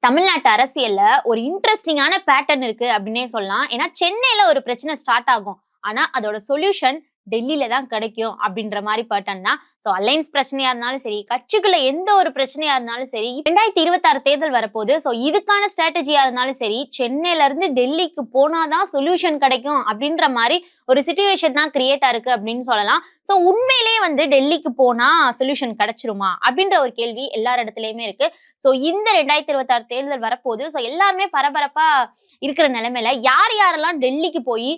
தமிழ்நாட்டு அரசியல்ல ஒரு இன்ட்ரெஸ்டிங்கான பேட்டர்ன் இருக்கு அப்படின்னே சொல்லலாம். ஏன்னா சென்னையில ஒரு பிரச்சனை ஸ்டார்ட் ஆகும். ஆனா அதோட சொல்யூஷன் டெல்லியில தான் கிடைக்கும் அப்படின்ற மாதிரி பேட்டர்ன் தான். சோ அலைன்ஸ் பிரச்சனையா இருந்தாலும் சரி, கட்சிக்குள்ள எந்த ஒரு பிரச்சனையா இருந்தாலும் சரி, 2026 தேர்தல் வரப்போகுது. சோ இதுக்கான ஸ்ட்ராட்டஜியா இருந்தாலும் சரி, சென்னையில இருந்து டெல்லிக்கு போனாதான் சொல்யூஷன் கிடைக்கும் அப்படின்ற மாதிரி ஒரு சிச்சுவேஷன் தான் கிரியேட் ஆயிருக்கு அப்படின்னு சொல்லலாம். சோ உண்மையிலேயே டெல்லிக்கு போனா சொல்யூஷன் கிடைச்சிருமா அப்படின்ற ஒரு கேள்வி எல்லார் இடத்துலயுமே இருக்கு. சோ இந்த 2026 தேர்தல் வரப்போகுது. சோ எல்லாருமே பரபரப்பா இருக்கிற நிலைமையில யார் யாரெல்லாம் டெல்லிக்கு போய்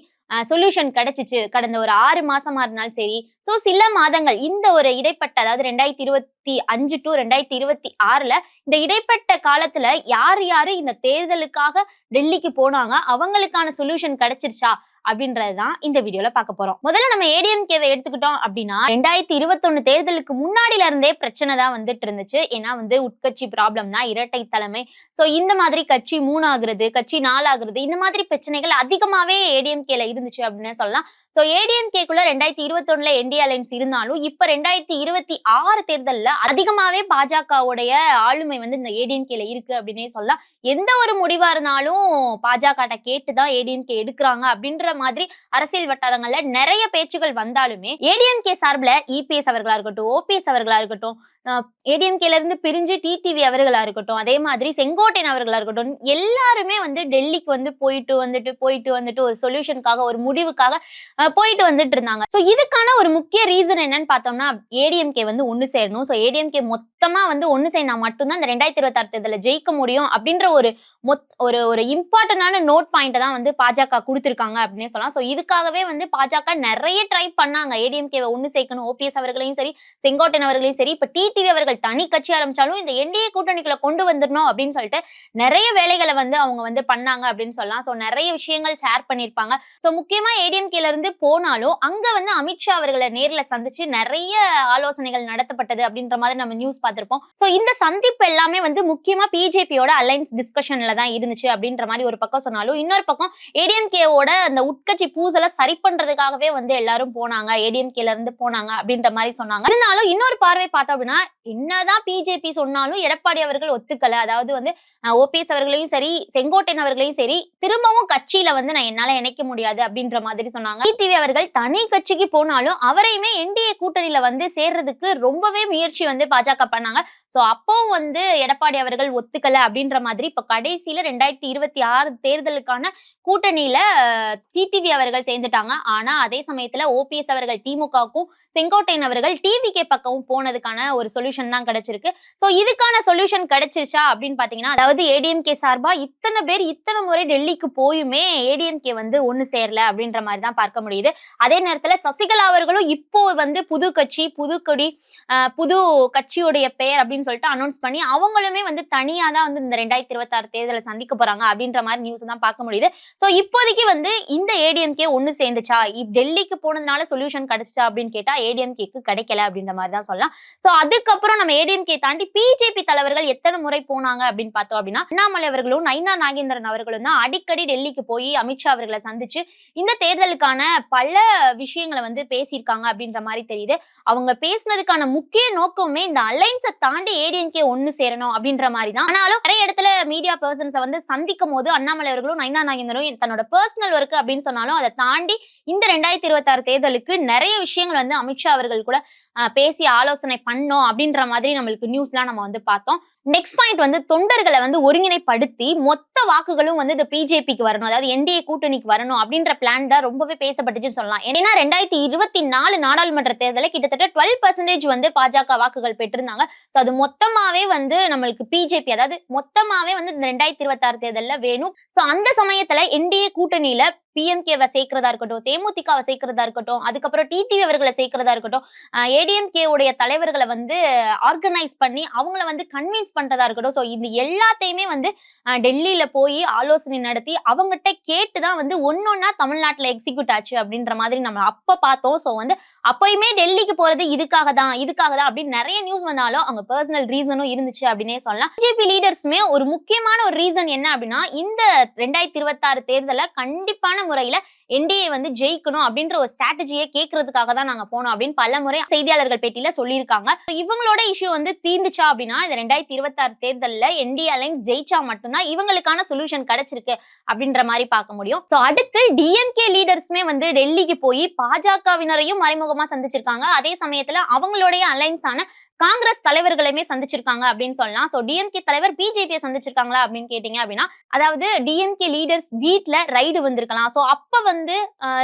சொல்யூஷன் கிடைச்சிச்சு கடந்த ஒரு 6 மாசமா இருந்தாலும் சரி. சோ சில மாதங்கள் இந்த ஒரு இடைப்பட்ட, அதாவது 2025 டு 2026ல இந்த இடைப்பட்ட காலத்துல யார் யாரு இந்த தேர்தலுக்காக டெல்லிக்கு போனாங்க, அவங்களுக்கான சொல்யூஷன் கிடைச்சிருச்சா அப்படின்றதுதான் இந்த வீடியோல பார்க்க போறோம். முதல்ல நம்ம ஏடிஎம்கேவை எடுத்துக்கிட்டோம் அப்படின்னா 2021 தேர்தலுக்கு முன்னாடில இருந்தே பிரச்சனை தான் வந்துட்டு இருந்துச்சு. ஏன்னா உட்கட்சி ப்ராப்ளம் தான், இரட்டை தலைமை. சோ இந்த மாதிரி கட்சி 3 ஆகுறது, கட்சி 4 ஆகுறது, இந்த மாதிரி பிரச்சனைகள் அதிகமாவே ஏடிஎம்கேல இருந்துச்சு அப்படின்னு சொல்லலாம். சோ ஏடிஎம்கேக்குள்ள 2021ல என்டிஏ அலைன்ஸ் இருந்தாலும் இப்ப 2026 தேர்தல்ல அதிகமாவே பாஜகவுடைய ஆளுமை இந்த ஏடிஎம்கேல இருக்கு அப்படின்னே சொல்லலாம். எந்த ஒரு முடிவா இருந்தாலும் பாஜக கேட்டுதான் ஏடிஎம்கே எடுக்கிறாங்க அப்படின்ற மாதிரி அரசியல் வட்டாரங்கள்ல நிறைய பேச்சுகள் வந்தாலுமே ஏடிஎம்கே சார்பில் இபிஎஸ் அவர்களா இருக்கட்டும், ஓபிஎஸ் அவர்களா இருக்கட்டும், ஏடிஎம்கேல இருந்து பிரிஞ்சு டிடிவி அவர்களா இருக்கட்டும், அதே மாதிரி செங்கோட்டையன் அவர்களா இருக்கட்டும், எல்லாருமே டெல்லிக்கு போயிட்டு வந்துட்டு ஒரு சொல்யூஷனுக்காக, ஒரு முடிவுக்காக போயிட்டு வந்துட்டு இருந்தாங்க. சோ இதுக்கான ஒரு முக்கிய ரீசன் என்னன்னு பார்த்தோம்னா, ஏடிஎம்கே ஒண்ணு சேரணும். சோ ஏடிஎம்கே மொத்தமா ஒண்ணு சேர்ந்தா மட்டும்தான் இந்த 2026 தேர்தலில் ஜெயிக்க முடியும் அப்படின்ற ஒரு இம்பார்ட்டன்டான நோட் பாயிண்ட் தான் பாஜக கொடுத்திருக்காங்க அப்படின்னே சொல்லலாம். சோ இதுக்காகவே பாஜக நிறைய ட்ரை பண்ணாங்க. ஏடிஎம்கேவை ஒண்ணு சேர்க்கணும், ஓபிஎஸ் அவர்களையும் சரி, செங்கோட்டையன் அவர்களையும் சரி, இப்ப டிடிவி அவர்கள் தனி கட்சி ஆரம்பிச்சாலும் இந்த என்டிஏ கூட்டணிக்குள்ள கொண்டு வந்துடணும் அப்படின்னு சொல்லிட்டு நிறைய வேலைகளை அவங்க பண்ணாங்க அப்படின்னு சொல்லலாம். சோ நிறைய விஷயங்கள் ஷேர் பண்ணிருப்பாங்க. சோ முக்கியமா ஏடிஎம்கேல இருந்து போனாலும் அங்க அமித்ஷா அவர்களை நேர்ல சந்திச்சு நிறைய ஆலோசனைகள் நடத்தப்பட்டது அப்படின்ற மாதிரி நம்ம நியூஸ் பார்த்திருப்போம். சோ இந்த சந்திப்பு எல்லாமே முக்கியமா பிஜேபியோட அலைன்ஸ் டிஸ்கஷன்ல தான் இருந்துச்சு அப்படின்ற மாதிரி ஒரு பக்கம் சொன்னாலும், இன்னொரு பக்கம் ஏடிஎம்கேவோட அந்த உட்கட்சி பூசலை சரி பண்றதுக்காகவே எல்லாரும் போனாங்க, ஏடிஎம்கேல இருந்து போனாங்க அப்படின்ற மாதிரி சொன்னாங்க. இருந்தாலும் இன்னொரு பார்வை பார்த்தோம் அப்படின்னா, என்னதான் பிஜேபி சொன்னாலும் எடப்பாடி அவர்கள் ஒத்துக்கல. அதாவது ஓபிஎஸ் அவர்களையும் சரி, செங்கோட்டையன் அவர்களையும் சரி, திரும்பவும் கட்சியில நான் என்னால இணைக்க முடியாது அப்படின்ற மாதிரி சொன்னாங்க. டிடிவி அவர்கள் தனி கட்சிக்கு போனாலும் அவரையுமே என்டிஏ கூட்டணியில சேர்றதுக்கு ரொம்பவே முயற்சி பாஜக பண்ணாங்க. சோ அப்பவும் எடப்பாடி அவர்கள் ஒத்துக்கல அப்படின்ற மாதிரி இப்ப கடைசியில 2026 தேர்தலுக்கான கூட்டணியில டிடிவி அவர்கள் சேர்ந்துட்டாங்க. ஆனா அதே சமயத்துல ஓபிஎஸ் அவர்கள் திமுகவுக்கும், செங்கோட்டையன் அவர்கள் டிவிகே பக்கமும் போனதுக்கான ஒரு சொல்யூஷன் தான் கிடைச்சிருக்கு. சோ இதுக்கான சொல்யூஷன் கிடைச்சிருச்சா அப்படின்னு பாத்தீங்கன்னா, அதாவது ஏடிஎம்கே சார்பா இத்தனை பேர் இத்தனை முறை டெல்லிக்கு போயுமே ஏடிஎம்கே ஒண்ணு சேரல அப்படின்ற மாதிரி தான் பார்க்க முடியுது. அதே நேரத்துல சசிகலா அவர்களும் இப்போ புது கட்சி, புது கொடி, புது கட்சியுடைய பெயர் அப்படின்னு சொல்லிட்டு அனௌன்ஸ் பண்ணி அவங்களுமே தனியா தான் இந்த 2026 தேர்தலை சந்திக்க போறாங்க அப்படின்ற மாதிரி நியூஸ் தான் பார்க்க முடியுது. சோ இப்போதைக்கு இந்த ஏடிஎம்கே ஒண்ணு சேர்ந்துச்சா, டெல்லிக்கு போனதுனால சொல்யூஷன் கிடைச்சா அப்படின்னு கேட்டா ஏடிஎம்கேக்கு கிடைக்கல அப்படின்ற மாதிரி தான் சொல்லலாம். சோ அதுக்கப்புறம் நம்ம ஏடிஎம்கே தாண்டி பிஜேபி தலைவர்கள் எத்தனை முறை போனாங்க அப்படின்னு பார்த்தோம் அப்படின்னா, அண்ணாமலை அவர்களும் நயினா நாகேந்திரன் அவர்களும் தான் அடிக்கடி டெல்லிக்கு போய் அமித்ஷா அவர்களை சந்திச்சு இந்த தேர்தலுக்கான பல விஷயங்களை பேசியிருக்காங்க அப்படின்ற மாதிரி தெரியுது. அவங்க பேசினதுக்கான முக்கிய நோக்கமே இந்த அலைன்ஸை தாண்டி ஏடிஎம்கே ஒண்ணு சேரணும் அப்படின்ற மாதிரி தான். ஆனாலும் நிறைய இடத்துல மீடியா பர்சன்ஸை சந்திக்கும் போது அண்ணாமலை அவர்களும் நயினா நாகேந்திரனும் தன்னோட பர்சனல் ஒர்க் அப்படின்னு சொன்னாலும் அதை தாண்டி இந்த 2026 தேர்தலுக்கு நிறைய விஷயங்கள் அமித்ஷா அவர்கள் கூட பேசி ஆலோசனை பண்ணோம் அப்படின்ற மாதிரி நம்மளுக்கு நியூஸ்லாம் நம்ம பார்த்தோம். நெக்ஸ்ட் பாயிண்ட் தொண்டர்களை ஒருங்கிணைப்படுத்தி மொத்த வாக்குகளும் இந்த பிஜேபிக்கு வரணும், அதாவது என்டிஏ கூட்டணிக்கு வரணும் அப்படின்ற பிளான் தான் ரொம்பவே பேசப்பட்டுச்சுன்னு சொல்லலாம். ஏன்னா 2024 நாடாளுமன்ற தேர்தலை கிட்டத்தட்ட 12% பாஜக வாக்குகள் பெற்றிருந்தாங்க. சோ அது மொத்தமாவே நம்மளுக்கு பிஜேபி, அதாவது மொத்தமாவே இந்த 2026 தேர்தல்ல வேணும். சோ அந்த சமயத்துல என்டிஏ கூட்டணியில பிஎம்கேவை சேர்க்கிறதா இருக்கட்டும், தேமுதிகவை சேர்க்கிறதா இருக்கட்டும், அதுக்கப்புறம் டிடிவி அவர்களை சேர்க்கிறதா இருக்கட்டும், ஏடிஎம்கே உடைய தலைவர்களை ஆர்கனைஸ் பண்ணி அவங்கள கன்வின்ஸ் பண்றதா இருக்கட்டும். சோ இது எல்லாத்தையுமே டெல்லியில போய் ஆலோசனை நடத்தி அவங்ககிட்ட கேட்டுதான் ஒன்னொன்னா தமிழ்நாட்டுல எக்ஸிக்யூட் ஆச்சு அப்படின்ற மாதிரி நம்ம அப்ப பார்த்தோம். சோ அப்பயுமே டெல்லிக்கு போறது இதுக்காக தான் அப்படின்னு நிறைய நியூஸ் வந்தாலும் அவங்க பர்சனல் ரீசனும் இருந்துச்சு அப்படின்னே சொல்லலாம். பிஜேபி லீடர்ஸுமே ஒரு முக்கியமான ஒரு ரீசன் என்ன அப்படின்னா, இந்த 2026 தேர்தலை கண்டிப்பான முறையில என்டிஏ வந்து ஜெயிக்கணும் அப்படின்ற ஒரு ஸ்ட்ராட்டஜியை கேட்கறதுக்காக தான் நாங்க போனோம் அப்படின்னு பல முறை செய்தியாளர்கள் பேட்டியில சொல்லியிருக்காங்க. இவங்களோட இஷ்யூ வந்து தீர்ந்துச்சா அப்படின்னா இந்த 2026 தேர்தல்ல என்டிஏ அலைன்ஸ் ஜெயிச்சா மட்டும்தான் இவங்களுக்கான சொல்யூஷன் கிடைச்சிருக்கு அப்படின்ற மாதிரி பார்க்க முடியும். சோ அடுத்து டிஎம்கே லீடர்ஸ்மே வந்து டெல்லிக்கு போய் பாஜகவினரையும் மறைமுகமா சந்திச்சிருக்காங்க. அதே சமயத்துல அவங்களுடைய அலைன்ஸான காங்கிரஸ் தலைவர்களையுமே சந்திச்சிருக்காங்க அப்படின்னு சொல்லலாம். சோ டிஎம்கே தலைவர் பிஜேபியை சந்திச்சிருக்காங்களா அப்படின்னு கேட்டீங்க அப்படின்னா, அதாவது டிஎம்கே லீடர்ஸ் வீட்ல ரைடு வந்திருக்கலாம். சோ அப்ப வந்து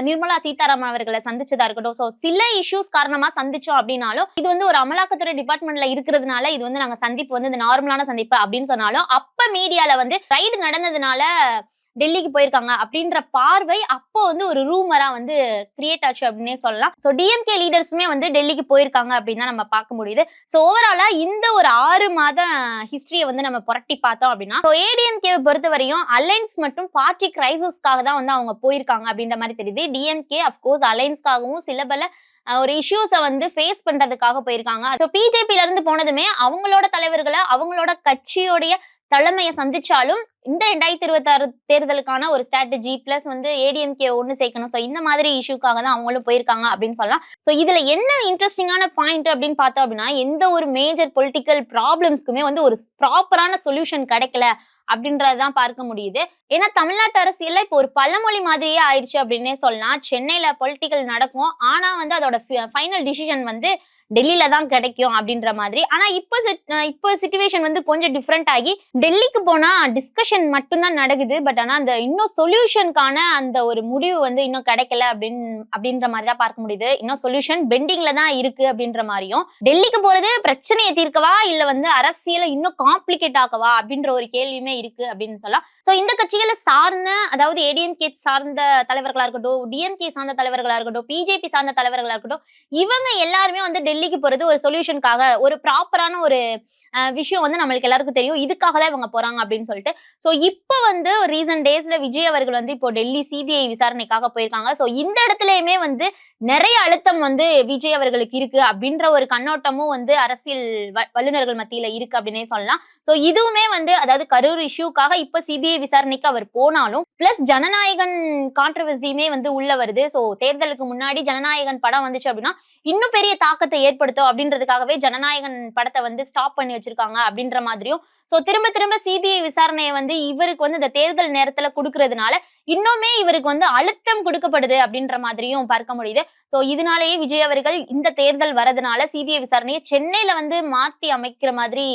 நிர்மலா சீதாராமன் அவர்களை சந்திச்சதா இருக்கட்டும். சோ சில இஷ்யூஸ் காரணமா சந்திச்சோம் அப்படின்னாலும் இது வந்து ஒரு அமலாக்கத்துறை டிபார்ட்மெண்ட்ல இருக்கிறதுனால இது வந்து நாங்க சந்திப்பு வந்து இந்த நார்மலான சந்திப்பு அப்படின்னு சொன்னாலும் அப்ப மீடியால வந்து ரைடு நடந்ததுனால டெல்லிக்கு போயிருக்காங்க அப்படின்ற பார்வை அப்போ வந்து ஒரு ரூமரா வந்து கிரியேட் ஆச்சு அப்படின்னே சொல்லலாம். சோ டிஎம்கே லீடர்ஸுமே வந்து டெல்லிக்கு போயிருக்காங்க அப்படின்னு தான் நம்ம பார்க்க முடியுது. சோ ஓவராலா இந்த ஒரு 6 மாத ஹிஸ்டரியை வந்து நம்ம புரட்டி பார்த்தோம் அப்படின்னா ஏடிஎம்கே பொறுத்தவரையும் அலைன்ஸ் மற்றும் பார்ட்டி கிரைசிஸ்க்காக தான் வந்து அவங்க போயிருக்காங்க அப்படின்ற மாதிரி தெரியுது. டிஎம்கே அப்கோர்ஸ் அலைன்ஸ்க்காகவும் சில பல ஒரு இஷ்யூஸை வந்து ஃபேஸ் பண்றதுக்காக போயிருக்காங்க. ஸோ பிஜேபியில இருந்து போனதுமே அவங்களோட தலைவர்களை அவங்களோட கட்சியோடைய தலைமையை சந்திச்சாலும் இந்த 2026 தேர்தலுக்கான ஒரு ஸ்ட்ராட்டஜி பிளஸ் வந்து ஏடிஎம்கே ஒன்னு சேர்க்கணும். சோ இந்த மாதிரி இஷ்யூக்காக தான் அவங்களும் போயிருக்காங்க அப்படின்னு சொல்லலாம். சோ இதுல என்ன இன்ட்ரெஸ்டிங்கான பாயிண்ட் அப்படின்னு பார்த்தோம் அப்படின்னா எந்த ஒரு மேஜர் பொலிட்டிக்கல் ப்ராப்ளம்ஸ்க்குமே வந்து ஒரு ப்ராப்பரான சொல்யூஷன் கிடைக்கல அப்படின்றதான் பார்க்க முடியுது. ஏன்னா தமிழ்நாட்டு அரசியல்ல இப்போ ஒரு பழமொழி மாதிரியே ஆயிடுச்சு அப்படின்னே சொல்லலாம். சென்னையில பொலிட்டிக்கல் நடக்கும், ஆனா வந்து அதோட ஃபைனல் டிசிஷன் வந்து டெல்லியில தான் கிடைக்கும் அப்படின்ற மாதிரி. ஆனா இப்போ சிச்சுவேஷன் வந்து கொஞ்சம் டிஃப்ரெண்ட் ஆகி டெல்லிக்கு போனா டிஸ்கஷன் மட்டும்தான் நடக்குது. பட் ஆனா அந்த இன்னும் சொல்யூஷனுக்கான அந்த ஒரு முடிவு வந்து இன்னும் கிடைக்கல அப்படின்ற மாதிரி தான் பார்க்க முடியுது. இன்னும் சொல்யூஷன் பெண்டிங்ல தான் இருக்கு அப்படின்ற மாதிரியும். டெல்லிக்கு போறது பிரச்சனையை தீர்க்கவா இல்ல வந்து அரசியலை இன்னும் காம்ப்ளிகேட் ஆக்கவா அப்படின்ற ஒரு கேள்வியுமே இருக்கு அப்படின்னு சொல்லலாம். சோ இந்த கட்சிகளை சார்ந்த அதாவது ஏடிஎம்கே சார்ந்த தலைவர்களா இருக்கட்டும், டிஎம்கே சார்ந்த தலைவர்களா இருக்கட்டும், பிஜேபி சார்ந்த தலைவர்களா இருக்கட்டும், இவங்க எல்லாருமே வந்து டெல்லிக்கு போறது ஒரு சொல்யூஷனுக்காக ஒரு ப்ராப்பரான ஒரு விஷயம் வந்து நம்மளுக்கு எல்லாருக்கும் தெரியும். இதுக்காக தான் இவங்க போறாங்க அப்படின்னு சொல்லிட்டு. சோ இப்போ வந்து ரீசன்ட் டேஸ்ல விஜய் அவர்கள் வந்து இப்போ டெல்லி சிபிஐ விசாரணைக்காக போயிருக்காங்க. சோ இந்த இடத்துலயுமே வந்து நிறைய அழுத்தம் வந்து விஜய் அவர்களுக்கு இருக்கு அப்படின்ற ஒரு கண்ணோட்டமும் வந்து அரசியல் வல்லுநர்கள் மத்தியில இருக்கு அப்படின்னே சொல்லலாம். சோ இதுவுமே வந்து அதாவது கரூர் இஷ்யூக்காக இப்ப சிபிஐ விசாரணைக்கு அவர் போனாலும் பிளஸ் ஜனநாயகன் கான்ட்ரவர்சியுமே வந்து உள்ள வருது. சோ தேர்தலுக்கு முன்னாடி ஜனநாயகன் படம் வந்துச்சு அப்படின்னா இன்னும் பெரிய தாக்கத்தை ஏற்படுத்தும் அப்படின்றதுக்காகவே ஜனநாயகன் படத்தை வந்து ஸ்டாப் பண்ணி வச்சிருக்காங்க அப்படின்ற மாதிரியும். சோ திரும்ப திரும்ப சிபிஐ விசாரணையை வந்து இவருக்கு வந்து இந்த தேர்தல் நேரத்துல கொடுக்கறதுனால இன்னுமே இவருக்கு வந்து அழுத்தம் கொடுக்கப்படுது அப்படின்ற மாதிரியும் பார்க்க முடியுது. சோ இதனாலேயே விஜய் அவர்கள் இந்த தேர்தல் வரதுனால சிபிஐ விசாரணையை சென்னையில வந்து மாத்தி அமைக்கிற மாதிரி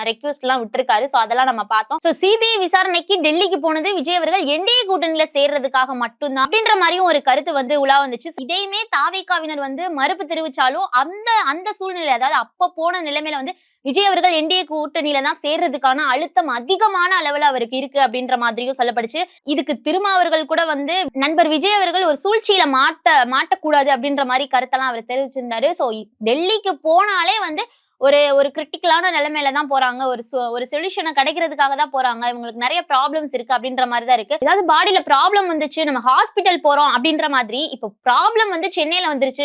ரெக்வெஸ்ட் எல்லாம் விட்டுருக்காரு. சோ அதெல்லாம் நம்ம பார்த்தோம். சோ சிபிஐ விசாரணைக்கு டெல்லிக்கு போனது விஜய் அவர்கள் என்டிஏ கூட்டணியில சேர்றதுக்காக மட்டும்தான் அப்படின்ற மாதிரியும் ஒரு கருத்து வந்து உலா வந்துச்சு. இதையுமே தாவேகாவினர் வந்து மறுப்பு தெரிவிச்சாலும் அந்த சூழ்நிலை அதாவது அப்ப போன நிலைமையில வந்து விஜய் அவர்கள் என்டிஏ கூட்டணியில தான் சேர்றதுக்கான அழுத்தம் அதிகமான அளவுல அவருக்கு இருக்கு அப்படின்ற மாதிரியும் சொல்லப்படுச்சு. இதுக்கு திருமாவர்கள் கூட வந்து நண்பர் விஜய் அவர்கள் ஒரு சூழ்ச்சியில மாட்டக்கூடாது அப்படின்ற மாதிரி கருத்தெல்லாம் அவர் தெரிவிச்சிருந்தாரு. சோ டெல்லிக்கு போனாலே வந்து ஒரு கிரிட்டிக்கலான நிலைமையில தான் போறாங்க. ஒரு சொல்யூஷனை கிடைக்கிறதுக்காக தான் போறாங்க. இவங்களுக்கு நிறைய ப்ராப்ளம்ஸ் இருக்கு அப்படின்ற மாதிரி தான் இருக்கு. ஏதாவது பாடியில ப்ராப்ளம் வந்துச்சு நம்ம ஹாஸ்பிட்டல் போறோம் அப்படின்ற மாதிரி இப்போ ப்ராப்ளம் வந்து சென்னையில வந்துருச்சு,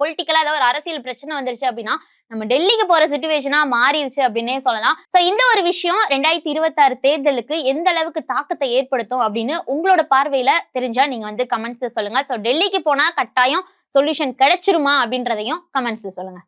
பொலிட்டிக்கலா ஏதாவது ஒரு அரசியல் பிரச்சனை வந்துருச்சு அப்படின்னா நம்ம டெல்லிக்கு போற சிச்சுவேஷனா மாறிடுச்சு அப்படின்னே சொல்லலாம். சோ இந்த ஒரு விஷயம் 2026 தேர்தலுக்கு எந்த அளவுக்கு தாக்கத்தை ஏற்படுத்தும் அப்படின்னு உங்களோட பார்வையில தெரிஞ்சா நீங்க வந்து கமெண்ட்ஸ் சொல்லுங்க. சோ டெல்லிக்கு போனா கட்டாயம் சொல்யூஷன் கிடைச்சிருமா அப்படின்றதையும் கமெண்ட்ஸ் சொல்லுங்க.